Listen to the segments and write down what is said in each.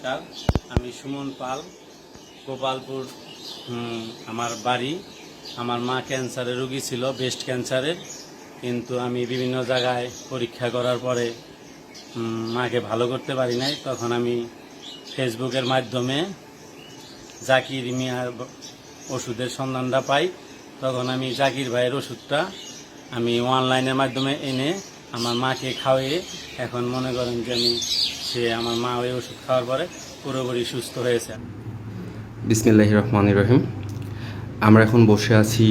নমস্কার, আমি সুমন পাল, গোপালপুর আমার বাড়ি। আমার মা ক্যান্সারের রোগী ছিল, ব্রেস্ট ক্যান্সারের। কিন্তু আমি বিভিন্ন জায়গায় পরীক্ষা করার পরে মাকে ভালো করতে পারি নাই। তখন আমি ফেসবুকের মাধ্যমে জাকির মিয়ার ওষুধের সন্ধানটা পাই। তখন আমি জাকির ভাইয়ের ওষুধটা আমি অনলাইনের মাধ্যমে এনে আমার মাকে খাওয়িয়ে এখন মনে করেন যে আমার মা ওই ওষুধ খাওয়ার পরে পুরোপুরি সুস্থ হয়েছে। বিসমিল্লাহির রহমানির রহিম। আমরা এখন বসে আছি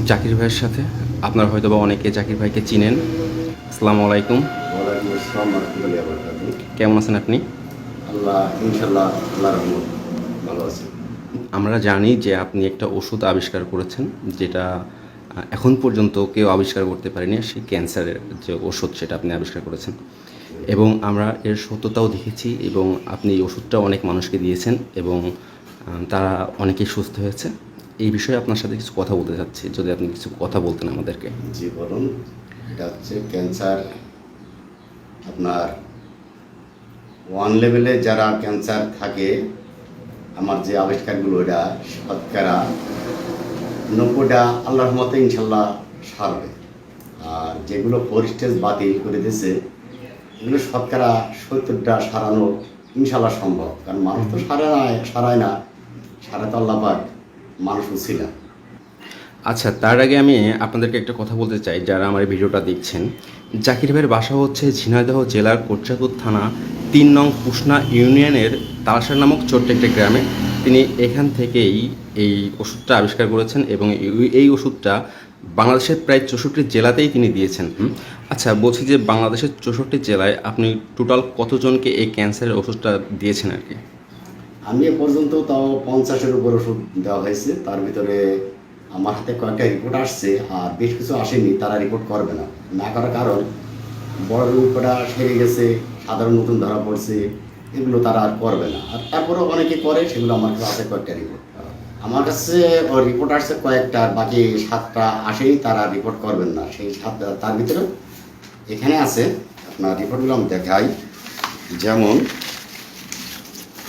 জাকির ভাইয়ের সাথে। আপনারা হয়তো বা অনেকে জাকির ভাইকে চিনেন। আসসালামু আলাইকুম। ওয়ালাইকুম আসসালাম রাহমাতুল্লাহি ওয়া বারাকাতুহু। কেমন আছেন আপনি? ইনশাআল্লাহ আল্লাহর রহমত ভালো আছি। আমরা জানি যে আপনি একটা ওষুধ আবিষ্কার করেছেন, যেটা এখন পর্যন্ত কেউ আবিষ্কার করতে পারেনি। সেই ক্যান্সারের যে ওষুধ, সেটা আপনি আবিষ্কার করেছেন এবং আমরা এর সত্যতাও দেখেছি এবং আপনি এই ওষুধটা অনেক মানুষকে দিয়েছেন এবং তারা অনেকেই সুস্থ হয়েছে। এই বিষয়ে আপনার সাথে কিছু কথা বলতে চাচ্ছি, যদি আপনি কিছু কথা বলতেন আমাদেরকে। জি বলুন। এটা হচ্ছে ক্যান্সার, আপনার ওয়ান লেভেলে যারা ক্যান্সার থাকে, আমার যে আবিষ্কারগুলো এটা শতকরা 90টা আল্লাহর রহমতে ইনশাল্লাহ সারবে। আর যেগুলো ফোর স্টেজ বাতিল করে দিয়েছে এগুলো শতকরা 70টা সারানো ইনশাল্লাহ সম্ভব। কারণ মানুষ তো সারায় না, সারাতে আল্লাহ পাক মানুষও ছিল। আচ্ছা, তার আগে আমি আপনাদেরকে একটা কথা বলতে চাই, যারা আমার এই ভিডিওটা দেখছেন। জাকির ভাইয়ের বাসা হচ্ছে ঝিনাইদহ জেলার কোটচাঁদপুর থানা 3 নং পুষনা ইউনিয়নের তালাশার নামক ছোট্ট একটা গ্রামে। তিনি এখান থেকেই এই ওষুধটা আবিষ্কার করেছেন এবং এই ওষুধটা বাংলাদেশের প্রায় 64 জেলাতেই তিনি দিয়েছেন। আচ্ছা, বলছি যে বাংলাদেশের 64 জেলায় আপনি টোটাল কতজনকে এই ক্যান্সারের ওষুধটা দিয়েছেন আর কি? আমি এ পর্যন্ত তাও 50-এর উপর ওষুধ দেওয়া হয়েছে। তার ভিতরে আমার হাতে কয়েকটা রিপোর্ট আসছে, আর বেশ কিছু আসেনি। তারা রিপোর্ট করবে না, না করার কারণ বড় রোগটা সেরে গেছে, সাধারণ নতুন ধরা পড়ছে, এগুলো তারা আর করবে না। আর তারপরেও অনেকে করে, সেগুলো আমার কাছে আছে কয়েকটা রিপোর্ট। আমার কাছে রিপোর্ট আসছে কয়েকটা, বাকি 7টা আসেনি, তারা রিপোর্ট করবেন না। সেই 7টা তার ভিতরে এখানে আছে। আপনার রিপোর্টগুলো আমি দেখাই। যেমন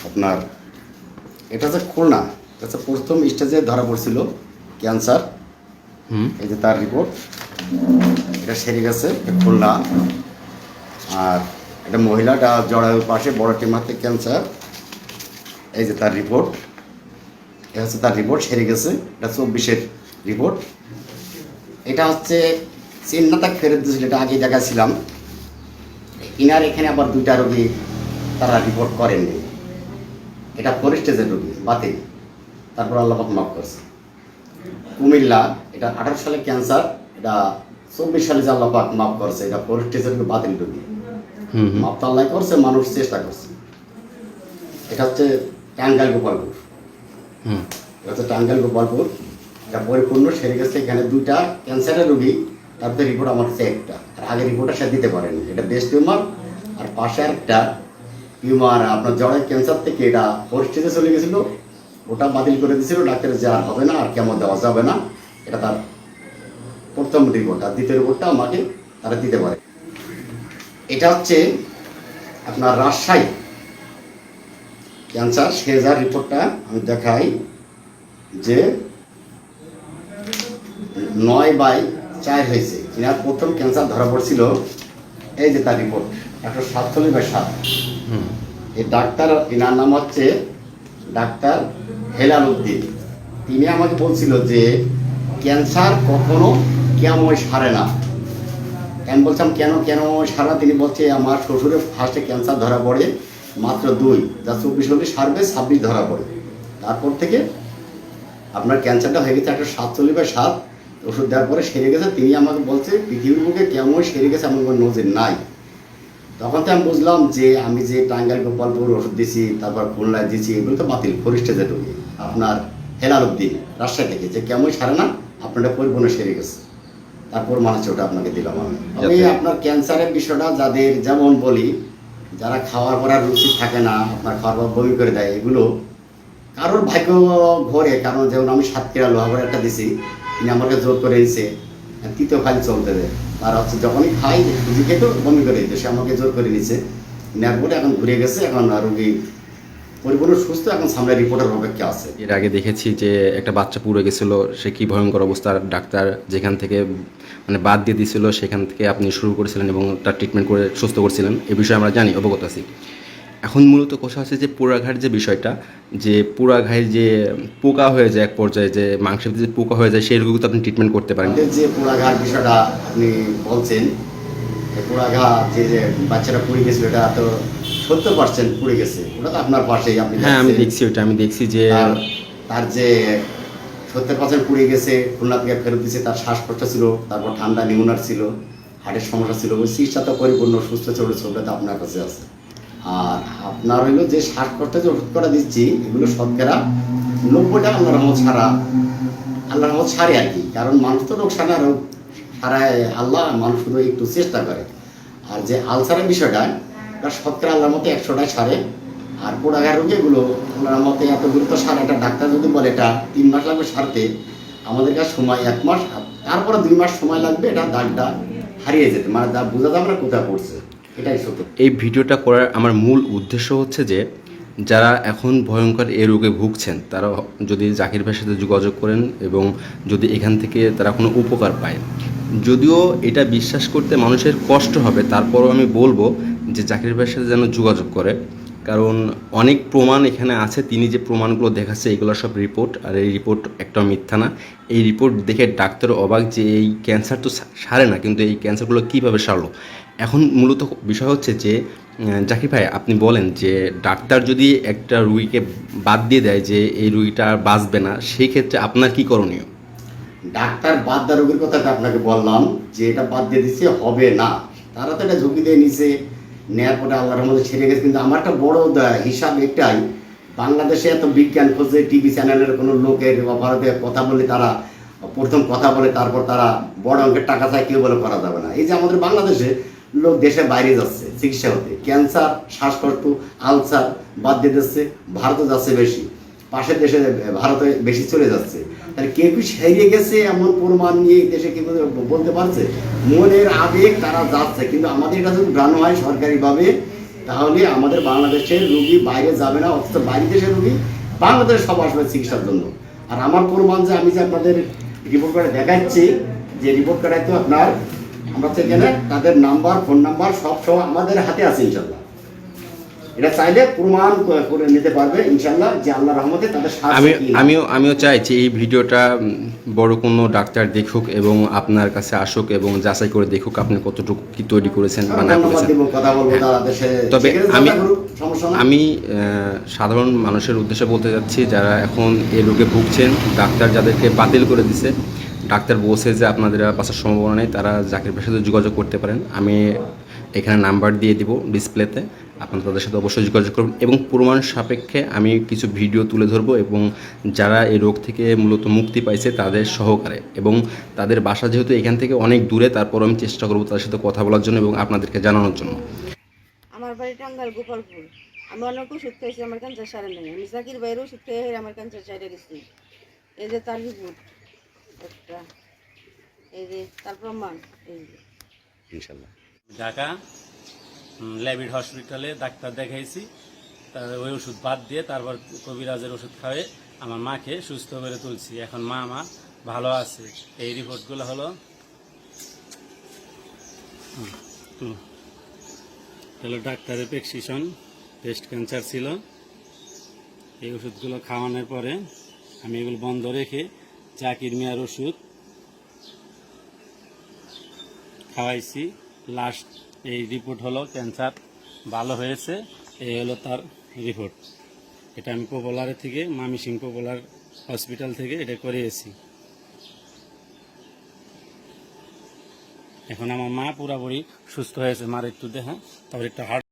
আপনার এটা হচ্ছে খুলনা, এটা হচ্ছে প্রথম স্টেজে ধরা পড়ছিল ক্যান্সার। এই যে তার রিপোর্ট, এটা সেরে গেছে, এটা খুলনা। আর এটা মহিলাটা জরায়ুর পাশে বড় টিমাতে ক্যান্সার। এই যে তার রিপোর্ট, এটা হচ্ছে তার রিপোর্ট, সেরে গেছে। এটা 24-এর রিপোর্ট। এটা হচ্ছে চিহ্নটা ফেরত দিয়েছিল, এটা আগে দেখাছিলাম। ইনার এখানে আবার 2টা রোগী তারা রিপোর্ট করেননি। এটা ফোর স্টেজের রোগী বাতিল, তারপর আল্লাহ পাক মাফ করছে। কুমিল্লা, এটা 18 সালে ক্যান্সার, এটা 24 সালে যে আল্লাহ পাক মাফ করছে। এটা ফোর স্টেজের রোগী বাতিল রোগী, মাফ তো আল্লাহ করছে, মানুষ চেষ্টা করছে। এটা হচ্ছে টাঙ্গাইল গোপালপুর, এটা হচ্ছে টাঙ্গাইল গোপালপুর। এটা পরিপূর্ণ সেরে গেছে। এখানে 2টা ক্যান্সারের রোগী, তারপরে রিপোর্ট আমার হচ্ছে একটা। আর আগের রিপোর্টটা সে দিতে পারেনি। এটা ব্রেস্ট টিউমার, আর পাশে একটা টিউমার আপনার জরায়ু ক্যান্সার থেকে এটা ফোর স্টেজে চলে গেছিলো, ওটা বাতিল করে দিয়েছিল ডাক্তারের, যে আর হবে না, আর কেমন দেওয়া যাবে না। এটা তার প্রথম রিপোর্ট। আর দ্বিতীয় রিপোর্টটা আমাকে তারা দিতে পারে। এটা হচ্ছে আপনার রাজশাহী ক্যান্সার, সে যার রিপোর্টটা আমি দেখাই, যে 9/4 হয়েছে। এনার প্রথম ক্যান্সার ধরা পড়ছিল। এই যে তার রিপোর্ট, 147/7। এই ডাক্তার, এনার নাম হচ্ছে ডাক্তার হেলাল উদ্দিন। তিনি আমাকে বলছিল যে ক্যান্সার কখনো কেমন সারে না। আমি বলছিলাম কেন সারে না? তিনি বলছে আমার শ্বশুরের ফার্স্টে ক্যান্সার ধরা পড়ে মাত্র 2, যা 24 হলে সারবে, 26 ধরা পড়ে। তারপর থেকে আপনার ক্যান্সারটা হয়ে গেছে 147/7। ওষুধ দেওয়ার পরে সেরে গেছে। তিনি আমাকে বলছে পৃথিবীর বুকে কেমন সেরে গেছে এমন কোনো নজির নাই। তখন তো আমি বুঝলাম যে আমি যে টাঙ্গাইল গোপালপুর ওষুধ দিছি, তারপর খুলনায় দিছি, এগুলো তো বাতিল, ফোর স্টেজে রোগী। আপনার হেলাল উদ্দিন রাজশাহী থেকে, যে কেমন সারে না, আপনারটা পরিপূর্ণ সেরে গেছে। তারপর মানুষ ওটা আপনাকে দিলাম আমি। আমি আপনার ক্যান্সারের বিষয়টা যাদের, যেমন বলি, যারা খাওয়ার পর আর রুচি থাকে না, আপনার খাওয়ার পর বমি করে দেয়, এগুলো কারোর ভাগ্য ঘরে। কারণ যেমন আমি 7 কিলো লোহাগড় একটা দিছি, তিনি আমাকে জোর করে দিয়েছে, তৃতীয় খালি চলতে দেয়। আর হচ্ছে যখনই খাই রুচি খেতেও বমি করে দিতে, সে আমাকে জোর করে নিচ্ছে। নেওয়ার পরে এখন ঘুরে গেছে, এখন রুগী পরিপূর্ণ সুস্থ, এখন সামনে রিপোর্টের অপেক্ষা আছে। এর আগে দেখেছি যে একটা বাচ্চা পুড়ে গেছিল, সে কি ভয়ঙ্কর অবস্থা, ডাক্তার যেখান থেকে মানে বাদ দিয়ে দিয়েছিল সেখান থেকে আপনি শুরু করেছিলেন এবং তার ট্রিটমেন্ট করে সুস্থ করছিলেন, এ বিষয়ে আমরা জানি, অবগত আছি। এখন মূলত কথা হচ্ছে যে পোড়াঘাট যে বিষয়টা, যে পোড়াঘায়ের যে পোকা হয়ে যায় এক পর্যায়ে, যে মাংসের যে পোকা হয়ে যায়, সেই রোগীকে তো আপনি ট্রিটমেন্ট করতে পারেন। আমাদের যে পোড়াঘাট বিষয়টা আপনি বলছেন, পোড়াঘাট যে বাচ্চারা পুড়ে গেছিল, এটা তো 70% পুড়ে গেছে, ওটা তো আপনার পাশেই আপনি হ্যাঁ, আমি দেখছেন। দেখছি ওইটা, আমি দেখছি যে তার যে 70% পুড়ে গেছে, খুলনা থেকে ফেরত দিয়েছে, তার শ্বাসকষ্ট ছিল, তারপর ঠান্ডা নিউমোনিয়া ছিল, হার্টের সমস্যা ছিল, ওই চিকিৎসা তো পরিপূর্ণ সুস্থ চলেছে, ওটা তো আপনার কাছে আছে। আর আপনার হইলো যে শ্বাসকষ্টে যে ওষুধ করা দিচ্ছি, এগুলো শতকরা 90টা আল্লাহর রহমত ছাড়া, আল্লাহর রহমত ছাড়ে আর কি। কারণ মানুষ তো রোগ সারায় আল্লাহ, মানুষ শুধু একটু চেষ্টা করে। আর যে আলসারের বিষয়টা, এটা শতকরা আল্লাহর মতো 100টায় ছাড়ে। আর পোড়াঘাট রোগ এগুলো আল্লাহর মতে এত গুরুত্ব সারে, একটা ডাক্তার যদি বলে এটা 3 মাস লাগবে সারতে, আমাদের কাছে সময় 1 মাস, তারপরে 2 মাস সময় লাগবে এটা দাগটা হারিয়ে যেতে, মানে দাগ বোঝা যাবে না কোথায় পড়ছে, এটাই সত্য। এই ভিডিওটা করার আমার মূল উদ্দেশ্য হচ্ছে যে যারা এখন ভয়ঙ্কর এই রোগে ভুগছেন, তারা যদি জাকির ভাইয়ের সাথে যোগাযোগ করেন এবং যদি এখান থেকে তারা কোনো উপকার পায়, যদিও এটা বিশ্বাস করতে মানুষের কষ্ট হবে, তারপরও আমি বলবো যে জাকির ভাইয়ের সাথে যেন যোগাযোগ করে। কারণ অনেক প্রমাণ এখানে আছে, তিনি যে প্রমাণগুলো দেখাচ্ছে এগুলো সব রিপোর্ট, আর এই রিপোর্ট একটা মিথ্যা না। এই রিপোর্ট দেখে ডাক্তার অবাক যে এই ক্যান্সার তো সারে না, কিন্তু এই ক্যান্সারগুলো কীভাবে সারলো। এখন মূলত বিষয় হচ্ছে যে জাকির ভাই, আপনি বলেন যে ডাক্তার যদি একটা রুগীকে বাদ দিয়ে দেয় যে এই রুগীটা আর বাঁচবে না, সেই ক্ষেত্রে আপনার কী করণীয়? ডাক্তার বাদ দেওয়ার রোগীর কথাটা আপনাকে বললাম যে এটা বাদ দিয়ে দিচ্ছে, হবে না, তারা তো এটা ঝুঁকি দিয়ে নিছে, নেওয়ার পরে আল্লাহর মধ্যে ছেড়ে গেছে। কিন্তু আমার একটা বড় হিসাব একটাই, বাংলাদেশে এত বিজ্ঞান খোঁজে, টিভি চ্যানেলের কোনো লোকের বা ভারতে কথা বলে, তারা প্রথম কথা বলে, তারপর তারা বড় অঙ্কের টাকা চায়, কেউ বলে করা যাবে না। এই যে আমাদের বাংলাদেশে লোক দেশে বাইরে যাচ্ছে চিকিৎসা হতে, ক্যান্সার, শ্বাসকষ্ট, আলসার বাদ দিয়ে দিচ্ছে, ভারতে যাচ্ছে বেশি, পাশের দেশে ভারতে বেশি চলে যাচ্ছে। তাহলে কেউ কি সেরিয়ে গেছে এমন প্রমাণ নিয়ে দেশে কি বলতে পারছে? মনের আবেগ তারা যাচ্ছে, কিন্তু আমাদের এটা যদি গ্রানো হয় সরকারিভাবে, তাহলে আমাদের বাংলাদেশের রুগী বাইরে যাবে না, অথচ বাইরে দেশের রুগী বাংলাদেশে সব আসবে চিকিৎসার জন্য। আর আমার প্রমাণ যে আমি যে আপনাদের রিপোর্ট করে দেখাচ্ছি, যে রিপোর্ট করাই তো আপনার আমরা তো এখানে তাদের নাম্বার, ফোন নাম্বার সব আমাদের হাতে আছে ইনশাল্লাহ। এটা চাইলে প্রমাণ করে নিতে পারবে ইনশাল্লাহ, যে আল্লাহর রহমতে তাদের আমিও চাইছি এই ভিডিওটা বড় কোনো ডাক্তার দেখুক এবং আপনার কাছে আসুক এবং যাচাই করে দেখুক আপনি কতটুকু কি তৈরি করেছেন বা না করেছেন। তবে আমি সাধারণ মানুষের উদ্দেশ্যে বলতে যাচ্ছি, যারা এখন এই রোগে ভুগছেন, ডাক্তার যাদেরকে বাতিল করে দিছে, ডাক্তার বলছে যে আপনাদের বাঁচার সম্ভাবনা নেই, তারা জাকির ভাইয়ের সাথে যোগাযোগ করতে পারেন। আমি এখানে নাম্বার দিয়ে দিব ডিসপ্লেতে, আপনারা তাদের সাথে অবশ্যই যোগাযোগ করবেন এবং প্রমাণ সাপেক্ষে আমি কিছু ভিডিও তুলে ধরবো এবং যারা এই রোগ থেকে মূলত মুক্তি পাইছে তাদের সহকারে, এবং তাদের বাসা যেহেতু এখান থেকে অনেক দূরে, তারপর আমি চেষ্টা করবো তাদের সাথে কথা বলার জন্য এবং আপনাদেরকে জানানোর জন্য। আমার বাড়ি টাঙ্গাইল গোপালপুর। আমি অনেক ওষুধ খাইছি, আমার ক্যান্সার সারে নেই। আমি জাকির ভাইয়ের ওষুধ খেয়ে আমার ক্যান্সার সারে গেছি। এই যে তার রিপোর্ট একটা, এই যে তার প্রমাণ, এই যে ইনশাল্লাহ। ঢাকা ল্যাবিড হসপিটালে ডাক্তার দেখাইছি, তার ওই ওষুধ বাদ দিয়ে তারপর কবিরাজের ওষুধ খাওয়ে আমার মাকে সুস্থ করে তুলছি। এখন মা আমার ভালো আছে। এই রিপোর্টগুলো হলো ডাক্তারের প্রেসক্রিপশন, ব্রেস্ট ক্যান্সার ছিল। এই ওষুধগুলো খাওয়ানোর পরে আমি এগুলো বন্ধ রেখে জাকির মিয়ার ওষুধ খাওয়াইছি। লাস্ট এই রিপোর্ট হলো ক্যান্সার ভালো হয়েছে, এই হলো তার রিপোর্ট। এটা আমি পপুলারের থেকে, মামিসিং পপুলার হসপিটাল থেকে এটা করিয়েছি। এখন আমার মা পুরোপুরি সুস্থ হয়েছে। মার একটু দেখা, তারপর একটা হার্ট